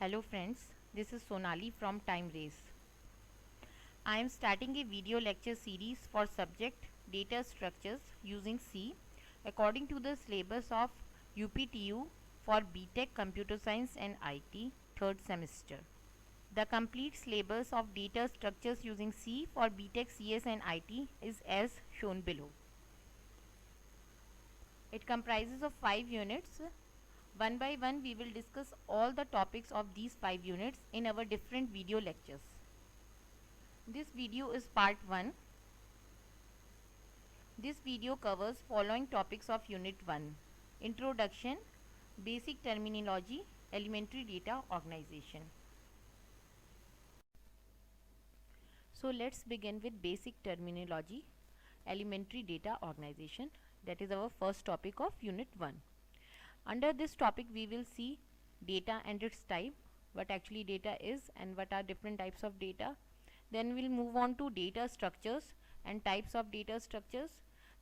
Hello friends, this is Sonali from Time Race. I am starting a video lecture series for subject data structures using C according to the syllabus of UPTU for BTech Computer Science and IT third semester. The complete syllabus of data structures using C for BTech CS and IT is as shown below. It comprises of 5 units. One by one we will discuss all the topics of these 5 units in our different video lectures. This video is part 1. This video covers following topics of unit 1: introduction, basic terminology, elementary data organization. So let's begin with basic terminology, elementary data organization. That is our first topic of unit 1. Under this topic we will see data and its type, what actually data is and what are different types of data. Then we'll move on to data structures and types of data structures,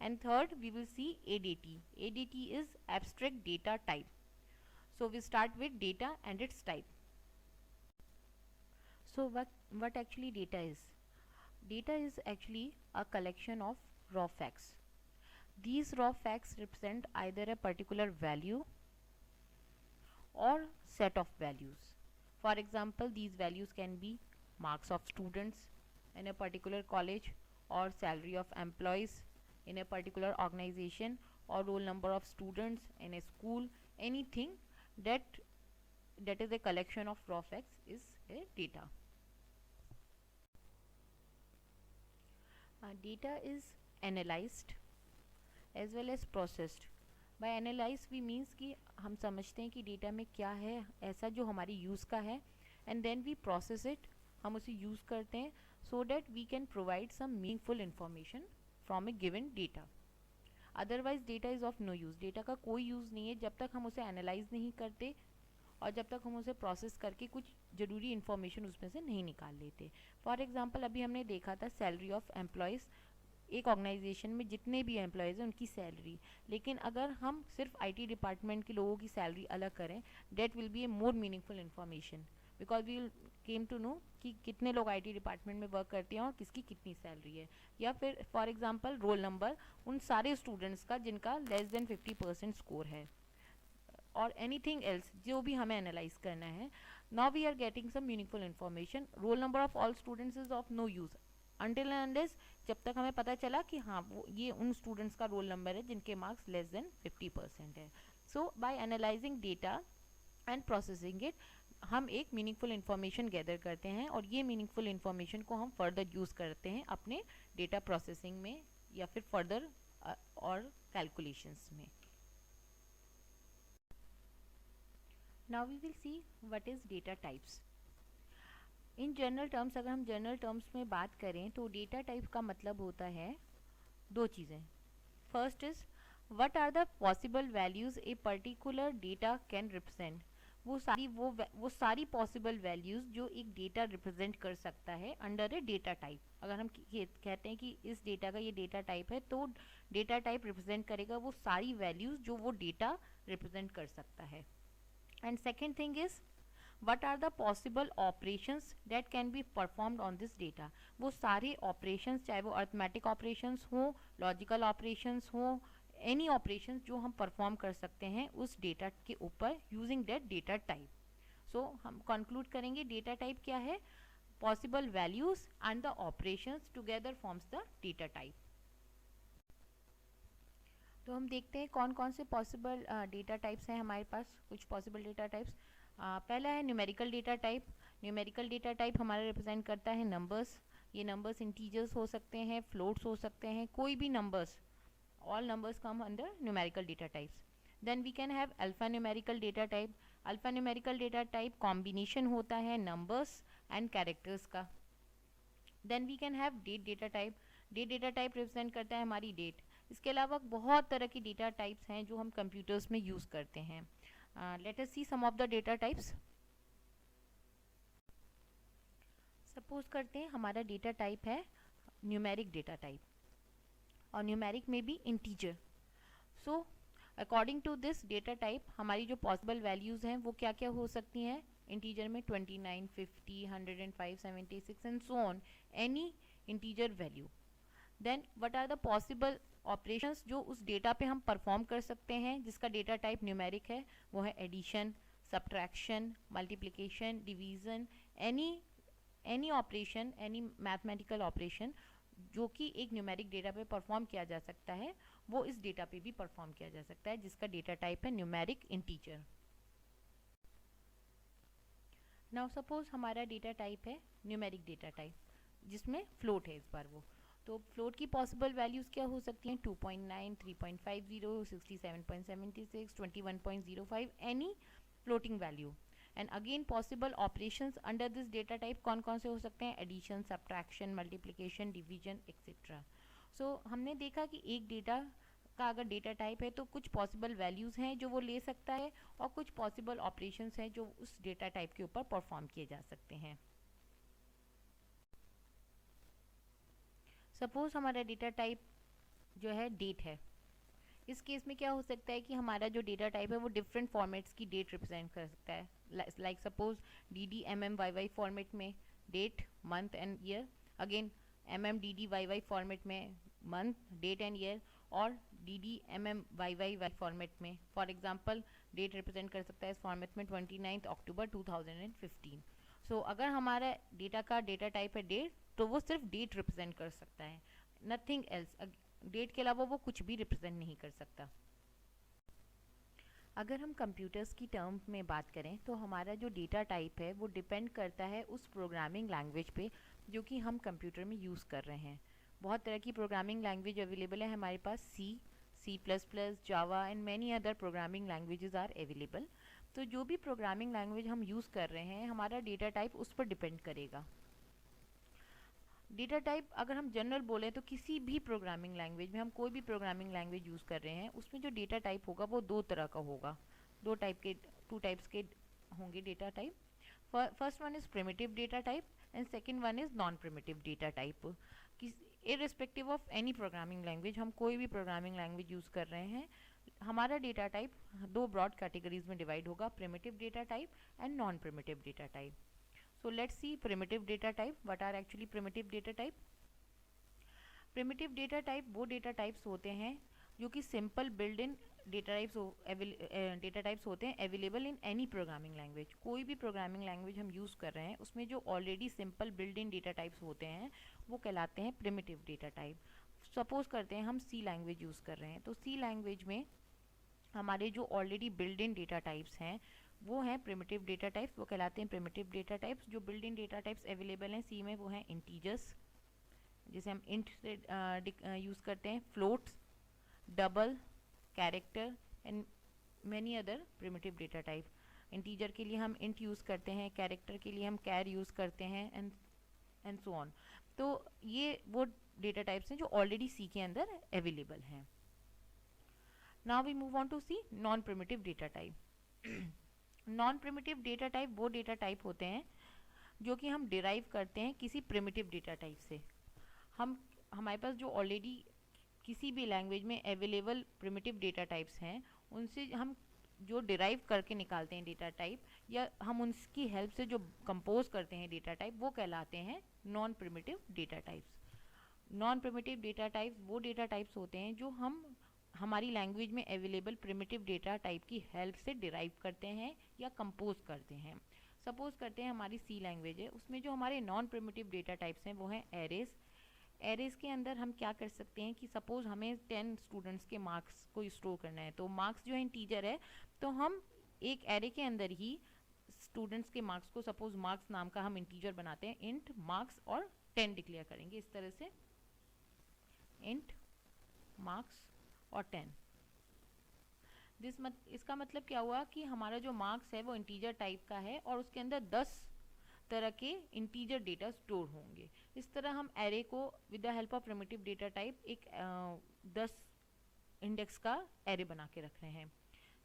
and third we will see ADT. ADT is abstract data type. So we start with data and its type. So what actually data is? Data is actually a collection of raw facts. These raw facts represent either a particular value or set of values. For example, these values can be marks of students in a particular college, or salary of employees in a particular organization, or roll number of students in a school. Anything that is a collection of raw facts is a data. Data is analyzed as well as processed. By analyze we means कि हम समझते हैं कि data में क्या है ऐसा जो हमारी यूज़ का है, and then we process it, हम उसे यूज़ करते हैं so that we can provide some meaningful information from a given data. Otherwise data is of no use. Data का कोई यूज़ नहीं है जब तक हम उसे एनालाइज नहीं करते और जब तक हम उसे प्रोसेस करके कुछ ज़रूरी इन्फॉर्मेशन उसमें से नहीं निकाल लेते. फॉर एग्जाम्पल अभी हमने देखा था सैलरी ऑफ एम्प्लॉयज़. एक ऑर्गेनाइजेशन में जितने भी एम्प्लॉयज़ हैं उनकी सैलरी, लेकिन अगर हम सिर्फ आईटी डिपार्टमेंट के लोगों की सैलरी अलग करें, that will be a more meaningful information, because we came to know कि कितने लोग आईटी डिपार्टमेंट में वर्क करते हैं और किसकी कितनी सैलरी है. या फिर फॉर एग्जांपल रोल नंबर उन सारे स्टूडेंट्स का जिनका लेस देन 50% स्कोर है, और एनीथिंग एल्स जो भी हमें एनालाइज करना है. Now we are getting some meaningful information. Roll number of all students is of no use until and unless जब तक हमें पता चला कि हाँ वो ये उन स्टूडेंट्स का रोल नंबर है जिनके मार्क्स लेस देन 50% है. So by analysing data and processing it हम एक मीनिंगफुल इन्फॉर्मेशन गैदर करते हैं, और ये मीनिंगफुल इन्फॉर्मेशन को हम फर्दर यूज़ करते हैं अपने डेटा प्रोसेसिंग में या फिर फर्दर और कैलकुलेशंस में. Now we will see what is data types. In general terms, अगर हम जनरल टर्म्स में बात करें तो डेटा टाइप का मतलब होता है दो चीज़ें. First is what are the possible values a particular data can represent. वो सारी पॉसिबल वैल्यूज़ जो एक डेटा रिप्रेजेंट कर सकता है अंडर ए डेटा टाइप. अगर हम कहते हैं कि इस डेटा का ये डेटा टाइप है, तो डेटा टाइप रिप्रेजेंट करेगा वो सारी वैल्यूज़ जो वो डेटा रिप्रेजेंट कर सकता है. And second thing is what are the possible operations that can be performed on this data. वो सारे operations, चाहे वो arithmetic operations हो, logical operations हो, any operations जो हम perform कर सकते हैं उस data के ऊपर using that data type. So हम conclude करेंगे data type क्या है. Possible values and the operations together forms the data type. तो हम देखते हैं कौन कौन से पॉसिबल डेटा टाइप्स हैं हमारे पास. कुछ पॉसिबल डेटा टाइप्स. पहला है numerical data type. Numerical data type हमारा रिप्रेजेंट करता है नंबर्स. ये नंबर्स इंटीजर्स हो सकते हैं, फ्लोट्स हो सकते हैं, कोई भी numbers. All numbers come under numerical data types. Then we can have alpha numerical data type. Alpha numerical data type combination होता है नंबर्स एंड कैरेक्टर्स का. Then we can have date data type. Date data type represent करता है हमारी date. इसके अलावा बहुत तरह की डेटा टाइप्स हैं जो हम कंप्यूटर्स में यूज़ करते हैं. Let us see some of the data types. Suppose करते हैं हमारा डेटा टाइप है न्यूमेरिक डेटा टाइप, और न्यूमेरिक में भी integer. So according to this data type हमारी जो पॉसिबल वैल्यूज़ हैं वो क्या क्या हो सकती हैं इंटीजर में 29, 50, 105, 76 and so on, any integer value. Then what are the possible operations जो उस डेटा पे हम परफॉर्म कर सकते हैं जिसका डेटा टाइप न्यूमेरिक है, वो है addition, subtraction, multiplication, division, any operation, any mathematical operation जो कि एक न्यूमेरिक डेटा पे परफॉर्म किया जा सकता है वो इस डेटा पे भी परफॉर्म किया जा सकता है जिसका डेटा टाइप है न्यूमेरिक इंटीजर। नाउ सपोज हमारा डेटा टाइप है न्यूमेरिक डेटा टाइप जिसमें फ्लोट है इस बार वो, तो फ्लोट की पॉसिबल वैल्यूज़ क्या हो सकती हैं 2.9, 3.50, 67.76, 21.05, any floating value. And again possible operations under this data type कौन कौन से हो सकते हैं, addition, subtraction, multiplication, division etcetera. So हमने देखा कि एक डेटा का अगर डेटा टाइप है तो कुछ पॉसिबल वैल्यूज़ हैं जो वो ले सकता है और कुछ पॉसिबल ऑपरेशंस हैं जो उस डेटा टाइप के ऊपर परफॉर्म किए जा सकते हैं। सपोज हमारा डेटा टाइप जो है डेट है, इस केस में क्या हो सकता है कि हमारा जो डेटा टाइप है वो डिफरेंट फॉर्मेट्स की डेट रिप्रेजेंट कर सकता है, लाइक सपोज DDMMYY फॉर्मेट में date, month and year, again MMDDYY format में मंथ, डेट एंड ईयर, और DDMMYY फॉर्मेट में फॉर एग्जांपल डेट रिप्रेजेंट कर सकता है इस फॉर्मेट में 29 अक्टूबर 2015। सो अगर हमारा डेटा का डेटा टाइप है डेट तो वो सिर्फ डेट रिप्रेजेंट कर सकता है, नथिंग एल्स, डेट के अलावा वो कुछ भी रिप्रेजेंट नहीं कर सकता। अगर हम कंप्यूटर्स की टर्म में बात करें तो हमारा जो डेटा टाइप है वो डिपेंड करता है उस प्रोग्रामिंग लैंग्वेज पे जो कि हम कंप्यूटर में यूज़ कर रहे हैं। बहुत तरह की प्रोग्रामिंग लैंग्वेज अवेलेबल है हमारे पास, C++, Java and many other programming languages are available. तो जो भी प्रोग्रामिंग लैंग्वेज हम यूज़ कर रहे हैं हमारा डेटा टाइप उस पर डिपेंड करेगा। डेटा टाइप अगर हम जनरल बोलें तो किसी भी प्रोग्रामिंग लैंग्वेज में, हम कोई भी प्रोग्रामिंग लैंग्वेज यूज़ कर रहे हैं उसमें जो डेटा टाइप होगा वो दो तरह का होगा, टू टाइप्स के होंगे data type. First one is primitive data type and second one is non primitive data type. Irrespective of any programming language, हम कोई भी प्रोग्रामिंग लैंग्वेज यूज़ कर रहे हैं, हमारा डेटा टाइप दो ब्रॉड कैटेगरीज में डिवाइड होगा, primitive data type and non primitive data type. So let's see primitive data type. What are actually primitive data type? Primitive data type वो data types होते हैं जो कि simple built-in data types होते हैं available in any programming language। कोई भी programming language हम use कर रहे हैं उसमें जो already simple built-in data types होते हैं वो कहलाते हैं primitive data type। Suppose करते हैं हम C language use कर रहे हैं तो C language में हमारे जो already build in data types हैं वो हैं प्रिमिटिव डेटा टाइप्स, वो कहलाते हैं प्रिमिटिव डेटा टाइप्स। जो build in data types available हैं सी में वो हैं इंटीजर्स जिसे हम इंट से यूज़ करते हैं, floats, double, character and many other primitive data type. Integer के लिए हम इंट यूज़ करते हैं, कैरेक्टर के लिए हम कैर यूज़ करते हैं एंड सो ऑन। तो ये वो डेटा टाइप्स हैं जो ऑलरेडी सी के अंदर अवेलेबल हैं। Now we move on to see non-primitive data type. Non-primitive data type वो data type होते हैं जो कि हम derive करते हैं किसी primitive data type से। हमारे पास जो already किसी भी language में available primitive data types हैं उनसे हम जो derive करके निकालते हैं data type या हम उनकी help से जो compose करते हैं data type वो कहलाते हैं non-primitive data types। Non-primitive data types वो data types होते हैं जो हम हमारी लैंग्वेज में अवेलेबल प्रिमिटिव डेटा टाइप की हेल्प से डिराइव करते हैं या कंपोज करते हैं। सपोज करते हैं हमारी सी लैंग्वेज है उसमें जो हमारे नॉन प्रिमिटिव डेटा टाइप्स हैं वो हैं एरेज। एरेज के अंदर हम क्या कर सकते हैं कि सपोज हमें 10 स्टूडेंट्स के मार्क्स को स्टोर करना है तो मार्क्स जो है इंटीजर है तो हम एक एरे के अंदर ही स्टूडेंट्स के मार्क्स को सपोज मार्क्स नाम का हम इंटीजर बनाते हैं, इंट मार्क्स और 10 डिक्लेयर करेंगे इस तरह से, इंट मार्क्स और 10। इसका मतलब क्या हुआ कि हमारा जो मार्क्स है वो इंटीजर टाइप का है और उसके अंदर 10 तरह के इंटीजर डेटा स्टोर होंगे। इस तरह हम एरे को with the help of primitive data type एक 10 इंडेक्स का एरे बना के रख रहे हैं।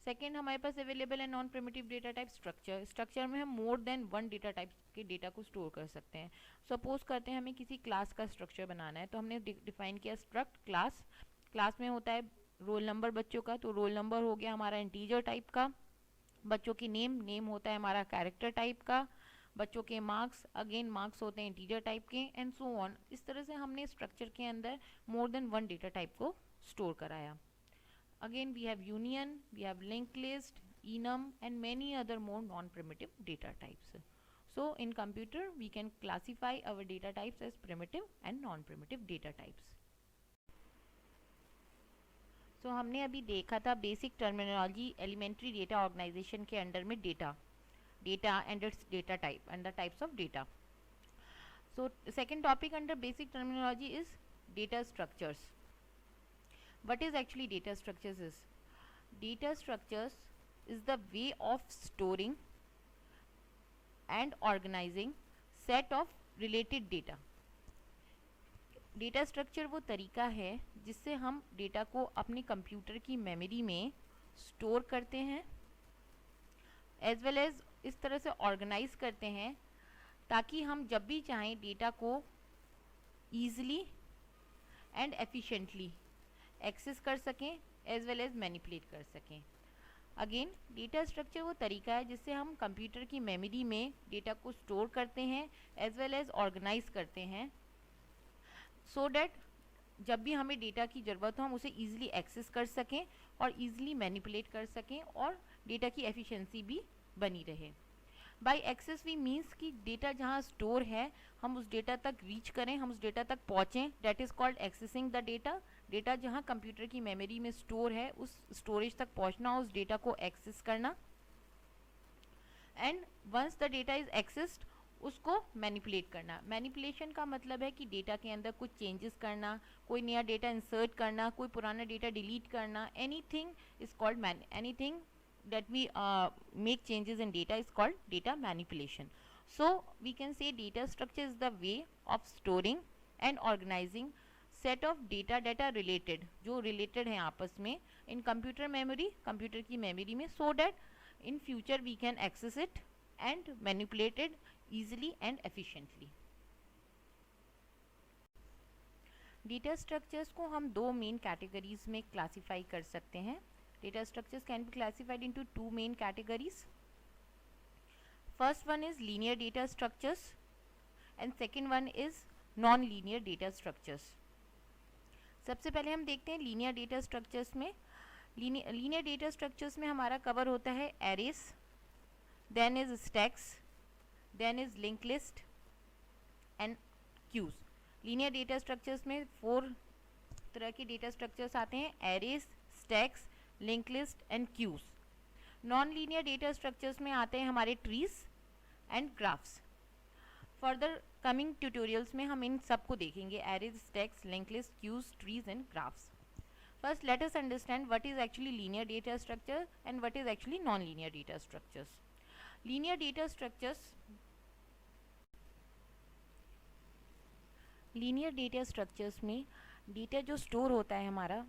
सेकेंड हमारे पास अवेलेबल है non primitive data type structure. Structure में हम मोर देन वन डेटा टाइप के डेटा को स्टोर कर सकते हैं। सपोज करते हैं हमें किसी क्लास का स्ट्रक्चर बनाना है तो हमने डिफाइन किया स्ट्रक्ट क्लास। क्लास में होता है रोल नंबर बच्चों का, तो रोल नंबर हो गया हमारा इंटीजर टाइप का। बच्चों की नेम होता है हमारा कैरेक्टर टाइप का। बच्चों के मार्क्स, अगेन मार्क्स होते हैं इंटीजर टाइप के, एंड सो ऑन। इस तरह से हमने स्ट्रक्चर के अंदर more than one data type को स्टोर कराया। Again we have union, we have link list, enum and many other more non-primitive data types. So in computer we can classify our data types as primitive and non-primitive data types. So हमने अभी देखा था basic terminology elementary data organization के under में data and its data type and the types of data. So second topic under basic terminology is data structures. What is actually data structures is? Data structures is the way of storing and organizing set of related data. Data structure वो तरीका है जिससे हम data को अपने computer की memory में store करते हैं, एज वेल एज इस तरह से ऑर्गेनाइज करते हैं ताकि हम जब भी चाहें डेटा को ईजिली एंड एफिशिएंटली एक्सेस कर सकें, एज वेल एज मैनिपुलेट कर सकें। अगेन डेटा स्ट्रक्चर वो तरीका है जिससे हम कंप्यूटर की मेमोरी में डेटा को स्टोर करते हैं एज वेल एज ऑर्गेनाइज करते हैं, सो डैट जब भी हमें डेटा की ज़रूरत हो हम उसे ईजिली एक्सेस कर सकें और ईजिली मैनिपुलेट कर सकें और डेटा की एफिशिएंसी भी बनी रहे। बाय एक्सेस वी मीन्स कि डेटा जहाँ स्टोर है हम उस डेटा तक रीच करें, हम उस डेटा तक पहुँचें, that is called accessing the data. Data जहाँ कंप्यूटर की मेमोरी में स्टोर है उस स्टोरेज तक पहुँचना, उस डेटा को एक्सेस करना, and once the data is accessed उसको मैनिपुलेट करना। मैनिपुलेशन का मतलब है कि डेटा के अंदर कुछ चेंजेस करना, कोई नया डेटा इंसर्ट करना, कोई पुराना डेटा डिलीट करना, anything is called anything that we make changes in data is called data manipulation. So we can say data structure is the way of storing and organizing set of data that are related, जो related हैं आपस में in computer memory, computer की memory में, so that in future we can access it and manipulate it easily and efficiently. Data structures को हम दो main categories में classify कर सकते हैं. Data structures can be classified into two main categories. First one is linear data structures and second one is non-linear data structures. सबसे पहले हम देखते हैं linear data structures में. linear data structures में हमारा कवर होता है arrays, then is stacks, then is linked list and queues. linear data structures में 4 तरह के data structures आते हैं: arrays, stacks, link list and queues. Non linear data structures में आते हैं हमारे trees and graphs. Further coming tutorials में हम इन सब को देखेंगे: arrays, stacks, link list, queues, trees and graphs. First let us understand what is actually linear data structure and what is actually non linear data structures. Linear data structures में data जो store होता है हमारा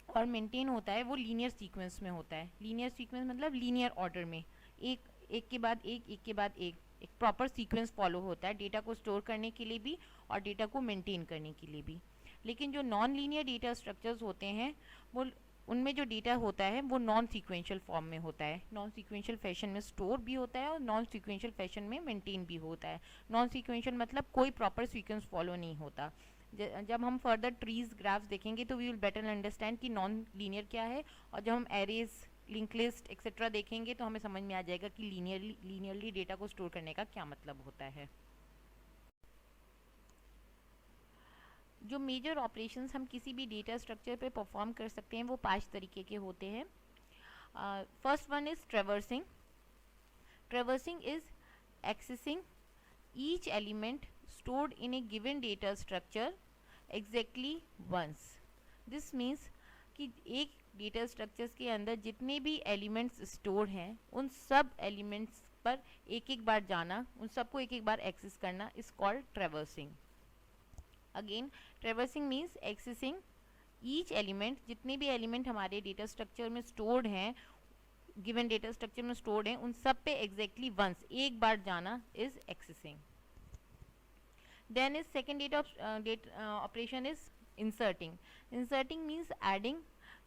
और maintain होता है वो linear sequence में होता है. लीनियर सीक्वेंस मतलब लीनियर ऑर्डर में, एक के बाद एक के बाद एक प्रॉपर सीक्वेंस फॉलो होता है डेटा को स्टोर करने के लिए भी और डेटा को मेंटेन करने के लिए भी. लेकिन जो नॉन लीनियर डेटा स्ट्रक्चर्स होते हैं वो उनमें जो डेटा होता है वो नॉन सीक्वेंशियल फॉर्म में होता है. नॉन सीक्वेंशियल फैशन में स्टोर भी होता है और नॉन सीक्वेंशियल फैशन में मेंटेन भी होता है. नॉन सीक्वेंशियल मतलब कोई प्रॉपर सीक्वेंस फॉलो नहीं होता. जब हम फर्दर ट्रीज ग्राफ्स देखेंगे तो वी विल बेटर अंडरस्टैंड कि नॉन लीनियर क्या है, और जब हम एरेज, लिंक लिस्ट एक्सेट्रा देखेंगे तो हमें समझ में आ जाएगा कि लीनियरली डेटा को स्टोर करने का क्या मतलब होता है. जो मेजर ऑपरेशंस हम किसी भी डेटा स्ट्रक्चर पे परफॉर्म कर सकते हैं वो 5 तरीके के होते हैं. First one is traversing. Traversing is accessing each element stored in a given data structure exactly once. This means कि एक डेटा स्ट्रक्चर्स के अंदर जितने भी एलिमेंट्स स्टोर हैं उन सब एलिमेंट्स पर एक एक बार जाना, उन सबको एक एक बार एक्सेस करना is called traversing. Again traversing means accessing each element, जितने भी एलिमेंट हमारे डेटा स्ट्रक्चर में स्टोर्ड हैं, गिवन डेटा स्ट्रक्चर में स्टोर्ड हैं, उन सब पे एग्जैक्टली वंस एक बार जाना is accessing. Then is second data operation is inserting means adding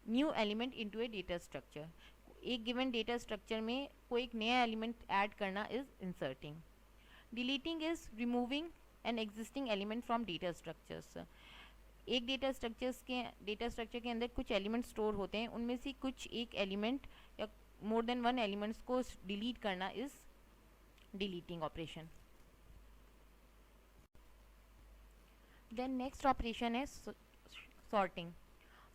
new element into A data structure. एक गिवन डेटा स्ट्रक्चर में कोई एक नया एलिमेंट ऐड करना is inserting. Deleting is removing an existing element from data structures. एक data structure के अंदर कुछ एलिमेंट स्टोर होते हैं, उनमें से कुछ एक एलिमेंट या मोर देन वन एलिमेंट्स को डिलीट करना is deleting operation. Then next operation है सॉर्टिंग।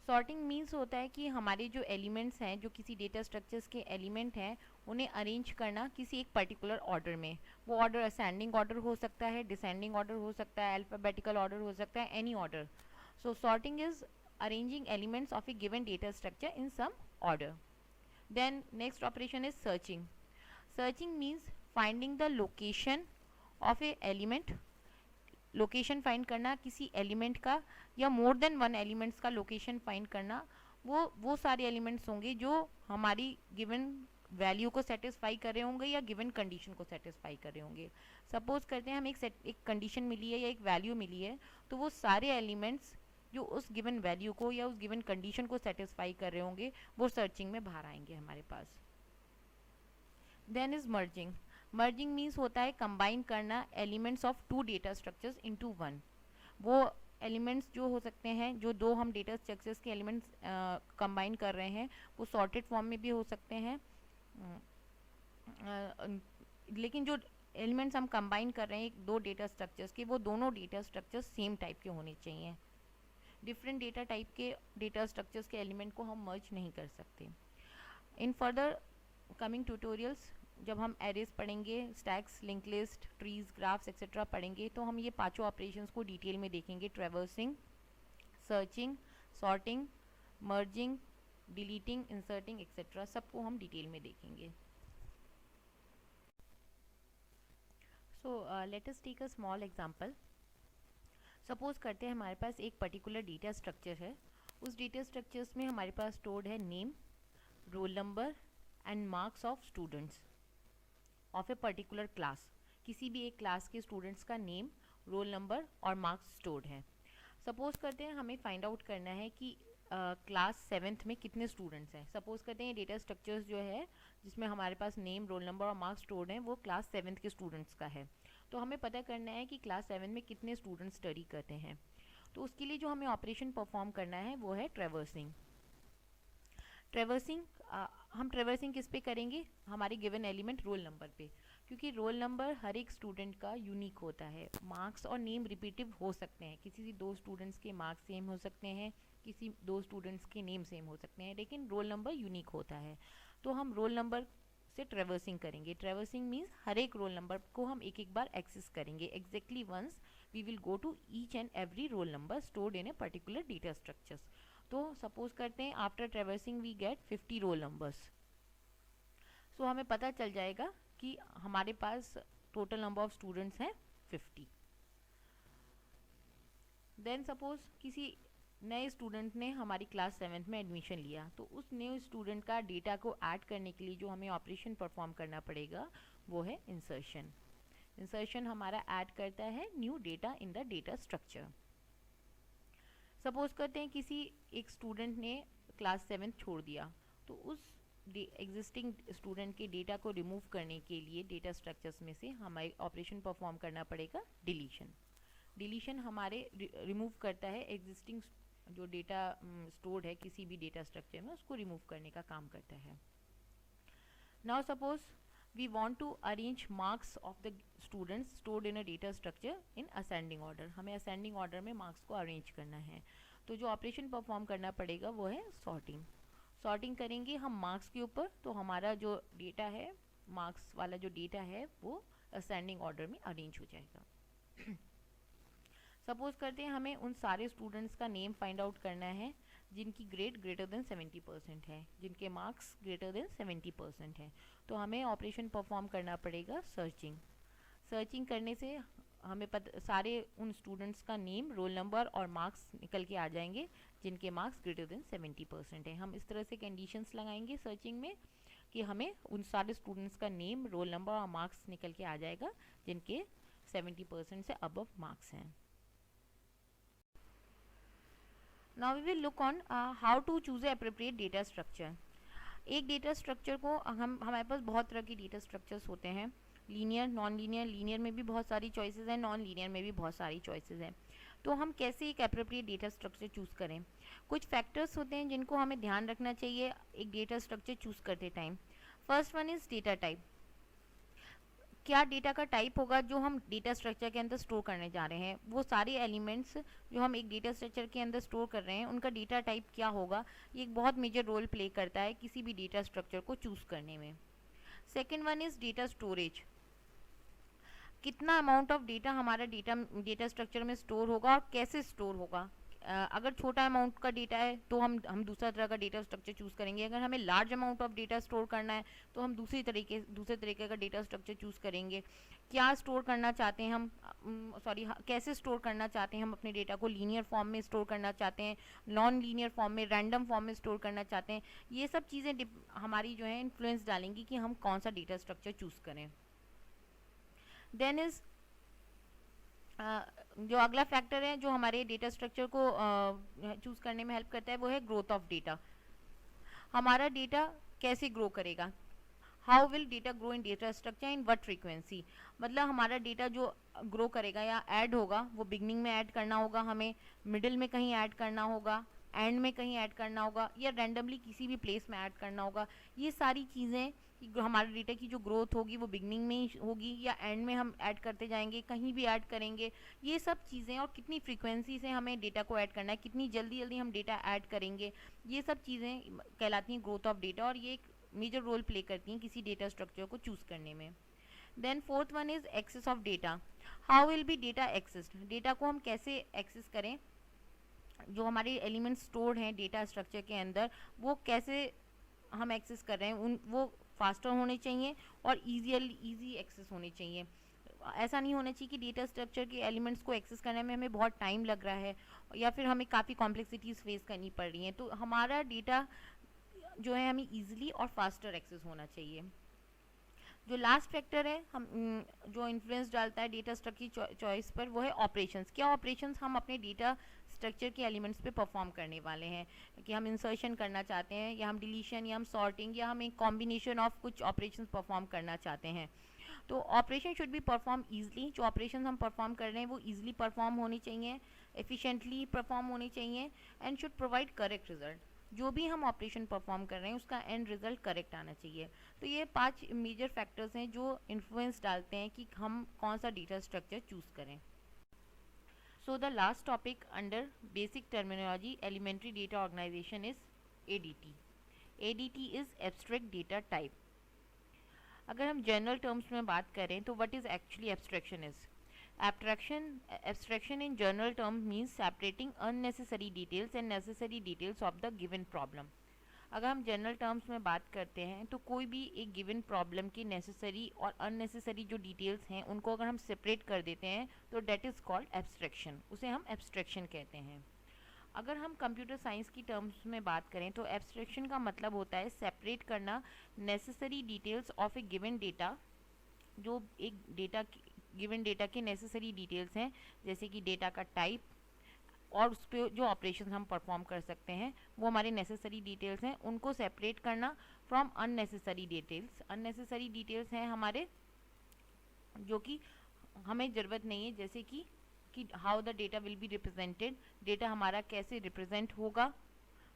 सॉर्टिंग मीन्स होता है कि हमारे जो एलिमेंट्स हैं, जो किसी डेटा स्ट्रक्चर्स के एलिमेंट हैं, उन्हें अरेंज करना किसी एक पर्टिकुलर ऑर्डर में। वो ऑर्डर असेंडिंग ऑर्डर हो सकता है, डिसेंडिंग ऑर्डर हो सकता है, अल्फाबेटिकल ऑर्डर हो सकता है, any order. So sorting is arranging elements of a given data structure in some order. Then next operation is searching. Searching means finding the location of a element. Location find करना किसी element का या more than one elements का location find करना। वो सारे elements होंगे जो हमारी गिवन वैल्यू को सेटिस्फाई कर रहे होंगे या गिवन कंडीशन को सेटिस्फाई कर रहे होंगे। सपोज करते हैं हमें एक कंडीशन मिली है या एक वैल्यू मिली है, तो वो सारे एलिमेंट्स जो उस गिवन वैल्यू को या उस गिवन कंडीशन को सेटिस्फाई कर रहे होंगे वो सर्चिंग में बाहर आएंगे हमारे पास। Then is merging. Merging means होता है कंबाइन करना elements of two data structures into one. वो एलिमेंट्स जो हो सकते हैं, जो दो हम डेटा स्ट्रक्चर्स के एलिमेंट्स कंबाइन कर रहे हैं, वो सॉर्टेड फॉर्म में भी हो सकते हैं, लेकिन जो एलिमेंट्स हम कंबाइन कर रहे हैं दो डेटा स्ट्रक्चर्स के, वो दोनों डेटा स्ट्रक्चर्स सेम टाइप के होने चाहिए। डिफरेंट डेटा टाइप के डेटा स्ट्रक्चर्स के एलिमेंट को हम मर्ज नहीं कर सकते। इन फर्दर कमिंग ट्यूटोरियल्स जब हम एरेज पढ़ेंगे, stacks, link list, trees, graphs etcetera पढ़ेंगे, तो हम ये पांचों ऑपरेशंस को डिटेल में देखेंगे। Traversing, searching, sorting, merging, deleting, inserting etcetera सबको हम डिटेल में देखेंगे। So let us take a small example. Suppose करते हैं हमारे पास एक पर्टिकुलर डेटा स्ट्रक्चर है। उस डेटा स्ट्रक्चर्स में हमारे पास स्टोर्ड है name, roll number and marks of students of a particular class. किसी भी एक क्लास के स्टूडेंट्स का नेम, रोल नंबर और मार्क्स स्टोर्ड है। सपोज करते हैं हमें फाइंड आउट करना है कि क्लास 7th में कितने स्टूडेंट्स हैं। सपोज करते हैं डेटा स्ट्रक्चर्स जो है जिसमें हमारे पास नेम, रोल नंबर और मार्क्स स्टोर्ड हैं, वो क्लास 7th के स्टूडेंट्स का है। तो हमें पता करना है कि क्लास 7 में कितने स्टूडेंट्स स्टडी करते हैं। तो उसके लिए जो हमें ऑपरेशन परफॉर्म करना है वो है ट्रैवर्सिंग। हम ट्रैवर्सिंग किस पे करेंगे? हमारे गिवन एलिमेंट रोल नंबर पे, क्योंकि रोल नंबर हर एक स्टूडेंट का यूनिक होता है। मार्क्स और नेम रिपीटिव हो सकते हैं, किसी दो स्टूडेंट्स के मार्क्स सेम हो सकते हैं, किसी दो स्टूडेंट्स के नेम सेम हो सकते हैं, लेकिन रोल नंबर यूनिक होता है। तो हम रोल नंबर से ट्रैवर्सिंग करेंगे। ट्रैवर्सिंग मीन्स हर एक रोल नंबर को हम एक एक बार एक्सेस करेंगे। Exactly once we will go to each and every roll number stored in a particular data structures. तो सपोज करते हैं after traversing we get 50 roll numbers. So हमें पता चल जाएगा कि हमारे पास टोटल नंबर ऑफ स्टूडेंट्स हैं 50। देन सपोज किसी नए स्टूडेंट ने हमारी क्लास 7th में एडमिशन लिया, तो उस नए स्टूडेंट का डेटा को ऐड करने के लिए जो हमें ऑपरेशन परफॉर्म करना पड़ेगा वो है इंसर्शन। इंसर्शन हमारा ऐड करता है new data in the data structure. Suppose करते हैं किसी एक स्टूडेंट ने क्लास 7th छोड़ दिया, तो उस एग्जिस्टिंग स्टूडेंट के डेटा को रिमूव करने के लिए डेटा स्ट्रक्चर्स में से हमें ऑपरेशन परफॉर्म करना पड़ेगा डिलीशन। डिलीशन हमारे रिमूव करता है एग्जिस्टिंग जो डेटा स्टोर्ड है किसी भी डेटा स्ट्रक्चर में, उसको रिमूव करने का काम करता है। Now suppose we want to arrange marks of the students stored in a data structure in ascending order. हमें असेंडिंग ऑर्डर में मार्क्स को अरेंज करना है, तो जो ऑपरेशन परफॉर्म करना पड़ेगा वो है सॉर्टिंग। सॉर्टिंग करेंगे हम मार्क्स के ऊपर, तो हमारा जो डेटा है, मार्क्स वाला जो डेटा है, वो असेंडिंग ऑर्डर में अरेंज हो जाएगा। सपोज करते हैं हमें उन सारे स्टूडेंट्स का नेम फाइंड आउट करना है जिनकी ग्रेड ग्रेटर देन 70% है, जिनके मार्क्स ग्रेटर देन 70% है। तो हमें ऑपरेशन परफॉर्म करना पड़ेगा सर्चिंग। सर्चिंग करने से हमें सारे उन स्टूडेंट्स का नेम, रोल नंबर और मार्क्स निकल के आ जाएंगे जिनके मार्क्स ग्रेटर देन 70% है। हम इस तरह से कंडीशंस लगाएंगे सर्चिंग में कि हमें उन सारे स्टूडेंट्स का नेम, रोल नंबर और मार्क्स निकल के आ जाएगा जिनके 70% से अबव मार्क्स हैं। Now we will look on how to choose a appropriate data structure. एक डेटा स्ट्रक्चर को हमारे पास बहुत तरह की डेटा स्ट्रक्चर्स होते हैं, लीनियर, नॉन लीनियर। लीनियर में भी बहुत सारी चॉइसेस हैं, नॉन लीनियर में भी बहुत सारी चॉइसेस हैं। तो हम कैसे एक अप्रोप्रिएट डेटा स्ट्रक्चर चूज़ करें? कुछ फैक्टर्स होते हैं जिनको हमें ध्यान रखना चाहिए एक डेटा स्ट्रक्चर चूज़ करते time. First one is data type. क्या डेटा का टाइप होगा जो हम डेटा स्ट्रक्चर के अंदर स्टोर करने जा रहे हैं, वो सारे एलिमेंट्स जो हम एक डेटा स्ट्रक्चर के अंदर स्टोर कर रहे हैं उनका डेटा टाइप क्या होगा, ये एक बहुत मेजर रोल प्ले करता है किसी भी डेटा स्ट्रक्चर को चूज़ करने में। Second one is data storage. कितना अमाउंट ऑफ डेटा हमारा डेटा स्ट्रक्चर में स्टोर होगा और कैसे स्टोर होगा। अगर छोटा अमाउंट का डेटा है तो हम दूसरा तरह का डेटा स्ट्रक्चर चूज़ करेंगे। अगर हमें large amount of data store करना है तो हम दूसरे तरीके का डेटा स्ट्रक्चर चूज़ करेंगे। क्या स्टोर करना चाहते हैं हम, कैसे स्टोर करना चाहते हैं हम अपने डेटा को, लीनियर फॉर्म में स्टोर करना चाहते हैं, नॉन लीनियर फॉर्म में, रैंडम फॉर्म में स्टोर करना चाहते हैं। ये सब चीज़ें हमारी जो है इन्फ्लुएंस डालेंगी कि हम कौन सा डेटा स्ट्रक्चर चूज़ करें। देन इज जो अगला फैक्टर है जो हमारे डेटा स्ट्रक्चर को चूज करने में हेल्प करता है वो है ग्रोथ ऑफ डेटा। हमारा डेटा कैसे ग्रो करेगा, how will data grow in data structure, in what frequency. मतलब हमारा डेटा जो ग्रो करेगा या ऐड होगा वो बिगनिंग में ऐड करना होगा, हमें मिडिल में कहीं ऐड करना होगा, एंड में कहीं ऐड करना होगा, या रैंडमली किसी भी प्लेस में ऐड करना होगा। ये सारी चीज़ें हमारे डेटा की जो ग्रोथ होगी वो बिगनिंग में ही होगी या एंड में हम ऐड करते जाएंगे, कहीं भी ऐड करेंगे। ये सब चीज़ें और कितनी फ्रीक्वेंसी से हमें डेटा को ऐड करना है, कितनी जल्दी जल्दी हम डेटा ऐड करेंगे, ये सब चीज़ें कहलाती हैं ग्रोथ ऑफ डेटा और ये एक मेजर रोल प्ले करती हैं किसी डेटा स्ट्रक्चर को चूज़ करने में। Then fourth one is access of data. How will be data access. Data को हम कैसे एक्सेस करें, जो हमारे एलिमेंट्स स्टोर्ड हैं डेटा स्ट्रक्चर के अंदर वो कैसे हम एक्सेस कर रहे हैं, वो फास्टर होने चाहिए और ईजी एक्सेस होने चाहिए। ऐसा नहीं होना चाहिए कि डेटा स्ट्रक्चर के एलिमेंट्स को एक्सेस करने में हमें बहुत टाइम लग रहा है या फिर हमें काफ़ी कॉम्प्लेक्सिटीज़ फेस करनी पड़ रही हैं। तो हमारा डेटा जो है हमें ईजिली और फास्टर एक्सेस होना चाहिए। जो लास्ट फैक्टर है हम जो इन्फ्लुएंस डालता है डेटा स्ट्रक्चर की चॉइस पर वो है ऑपरेशंस। क्या ऑपरेशंस हम अपने डेटा स्ट्रक्चर के एलिमेंट्स पे परफॉर्म करने वाले हैं, कि हम इंसर्शन करना चाहते हैं या हम डिलीशन या हम सॉर्टिंग या हम एक कॉम्बिनेशन ऑफ कुछ ऑपरेशंस परफॉर्म करना चाहते हैं। तो operation should be perform easily. जो ऑपरेशन हम परफॉर्म कर रहे हैं वो ईजिली परफॉर्म होनी चाहिए, एफिशिएंटली परफॉर्म होनी चाहिए and should provide correct result. जो भी हम ऑपरेशन परफॉर्म कर रहे हैं उसका एंड रिजल्ट करेक्ट आना चाहिए। तो ये 5 मेजर फैक्टर्स हैं जो इन्फ्लुएंस डालते हैं कि हम कौन सा डेटा स्ट्रक्चर चूज़ करें। So the last topic under basic terminology elementary data organization is ADT। ADT is abstract data type. अगर हम जनरल टर्म्स में बात करें तो what is actually abstraction is. Abstraction in general terms means separating unnecessary details and necessary details of the given problem। अगर हम general terms में बात करते हैं तो कोई भी एक गिवन प्रॉब्लम की नेसेसरी और अननेसेसरी जो डिटेल्स हैं उनको अगर हम सेपरेट कर देते हैं तो डेट इज़ कॉल्ड एब्स्ट्रैक्शन, उसे हम एब्स्ट्रैक्शन कहते हैं। अगर हम कंप्यूटर साइंस की टर्म्स में बात करें तो एब्स्ट्रैक्शन का मतलब होता है सेपरेट करना necessary details of A given data. जो एक गिवन डेटा के नेसेसरी डिटेल्स हैं जैसे कि डेटा का टाइप और उस पर जो ऑपरेशन हम परफॉर्म कर सकते हैं वो हमारे नेसेसरी डिटेल्स हैं, उनको सेपरेट करना from unnecessary details. Unnecessary details हैं हमारे जो कि हमें ज़रूरत नहीं है, जैसे कि how the data will be represented, data हमारा कैसे रिप्रेजेंट होगा,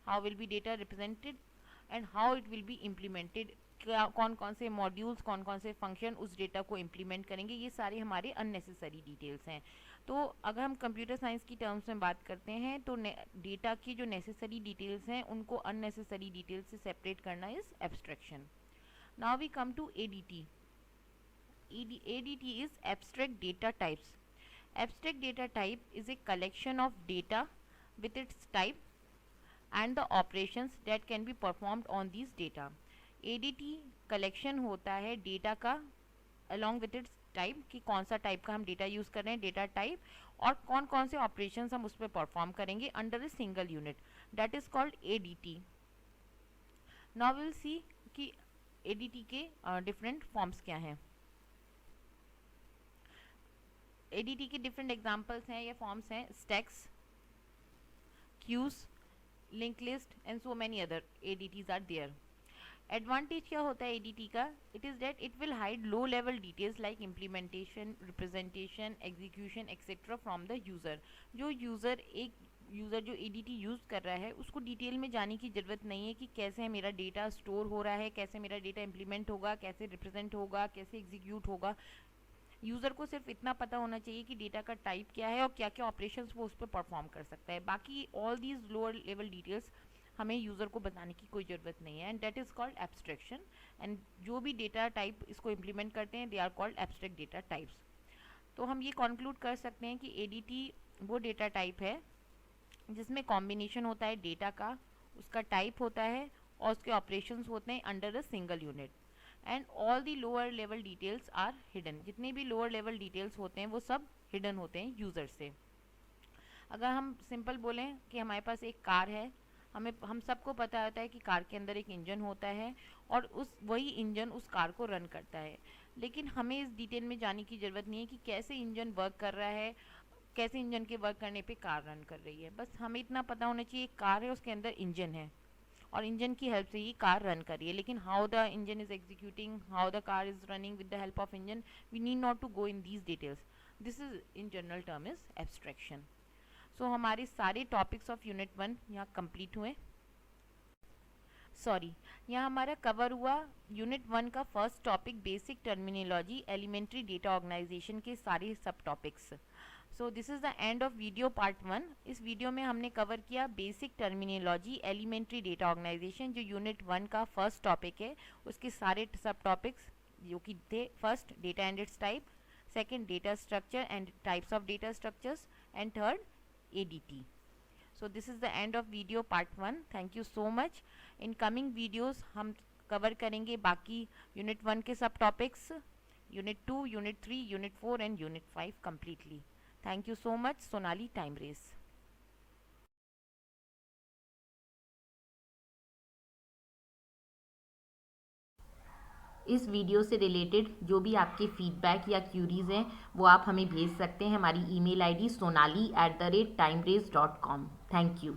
how will be data represented and how it will be implemented, कौन कौन से मॉड्यूल्स कौन कौन से फंक्शन उस डेटा को इम्प्लीमेंट करेंगे। ये सारे हमारे अननेसेसरी डिटेल्स हैं। तो अगर हम कंप्यूटर साइंस की टर्म्स में बात करते हैं तो डेटा की जो नेसेसरी डिटेल्स हैं उनको अननेसेसरी डिटेल्स से सेपरेट करना is abstraction. Now we come to ADT। ADT is abstract data types. Abstract data type is a collection of data with its type and the operations that can be performed on these data. ADT collection होता है data का along with its type, कि कौन सा type का हम data use कर रहे हैं, डेटा टाइप, और कौन कौन से ऑपरेशंस हम उस पर परफॉर्म करेंगे under a single unit, that is called ADT। Now will see कि ADT के डिफरेंट फॉर्म्स क्या हैं। ADT के डिफरेंट एग्जांपल्स हैं या फॉर्म्स हैं stacks, queues, linked list and so many other ADTs are there. Advantage क्या होता है ADT का? It is that it will hide low level details like implementation, representation, execution etcetera from the user. जो user जो ADT use कर रहा है उसको डिटेल में जाने की ज़रूरत नहीं है कि कैसे मेरा डेटा स्टोर हो रहा है, कैसे मेरा डेटा इम्प्लीमेंट होगा, कैसे रिप्रेजेंट होगा, कैसे एग्जीक्यूट होगा. यूज़र को सिर्फ इतना पता होना चाहिए कि डेटा का टाइप क्या है और क्या क्या ऑपरेशंस वो उस पर परफॉर्म कर सकता है. बाकी all these lower level details हमें यूज़र को बताने की कोई ज़रूरत नहीं है. And that is called abstraction. And जो भी डेटा टाइप इसको इम्प्लीमेंट करते हैं they are called abstract data types. तो हम ये कंक्लूड कर सकते हैं कि ADT वो डेटा टाइप है जिसमें कॉम्बिनेशन होता है डेटा का, उसका टाइप होता है और उसके ऑपरेशंस होते हैं under a single unit. And all the lower level details are hidden. जितने भी लोअर लेवल डिटेल्स होते हैं वो सब हिडन होते हैं यूज़र से. अगर हम सिंपल बोलें कि हमारे पास एक कार है, हम सबको पता होता है कि कार के अंदर एक इंजन होता है और वही इंजन उस कार को रन करता है. लेकिन हमें इस डिटेल में जाने की ज़रूरत नहीं है कि कैसे इंजन वर्क कर रहा है, कैसे इंजन के वर्क करने पे कार रन कर रही है. बस हमें इतना पता होना चाहिए कार है, उसके अंदर इंजन है और इंजन की हेल्प से ही कार रन कर रही है. लेकिन how the engine is executing, how the car is running with the help of engine, we need not to go in these details. This is in general term is abstraction. So हमारे सारे topics of unit 1 यहाँ complete हुए. यहाँ हमारा cover हुआ unit 1 का first topic basic terminology, elementary data organization के सारे सब topics. So this is the end of video part 1. इस वीडियो में हमने कवर किया basic terminology, elementary data organization जो यूनिट 1 का फर्स्ट टॉपिक है. उसके सारे सब टॉपिक्स जो कि थे first data and it's type, second data structure and types of data structures and third ADT. So this is the end of video part 1. Thank you so much. In coming videos हम cover करेंगे बाकी unit 1 के सब topics, unit 2, unit 3, unit 4 and unit 5 completely. Thank you so much. Sonali time race. इस video से related जो भी आपके फीडबैक या क्यूरीज हैं वो आप हमें भेज सकते हैं. हमारी email ID sonali@timerace.com. Thank you.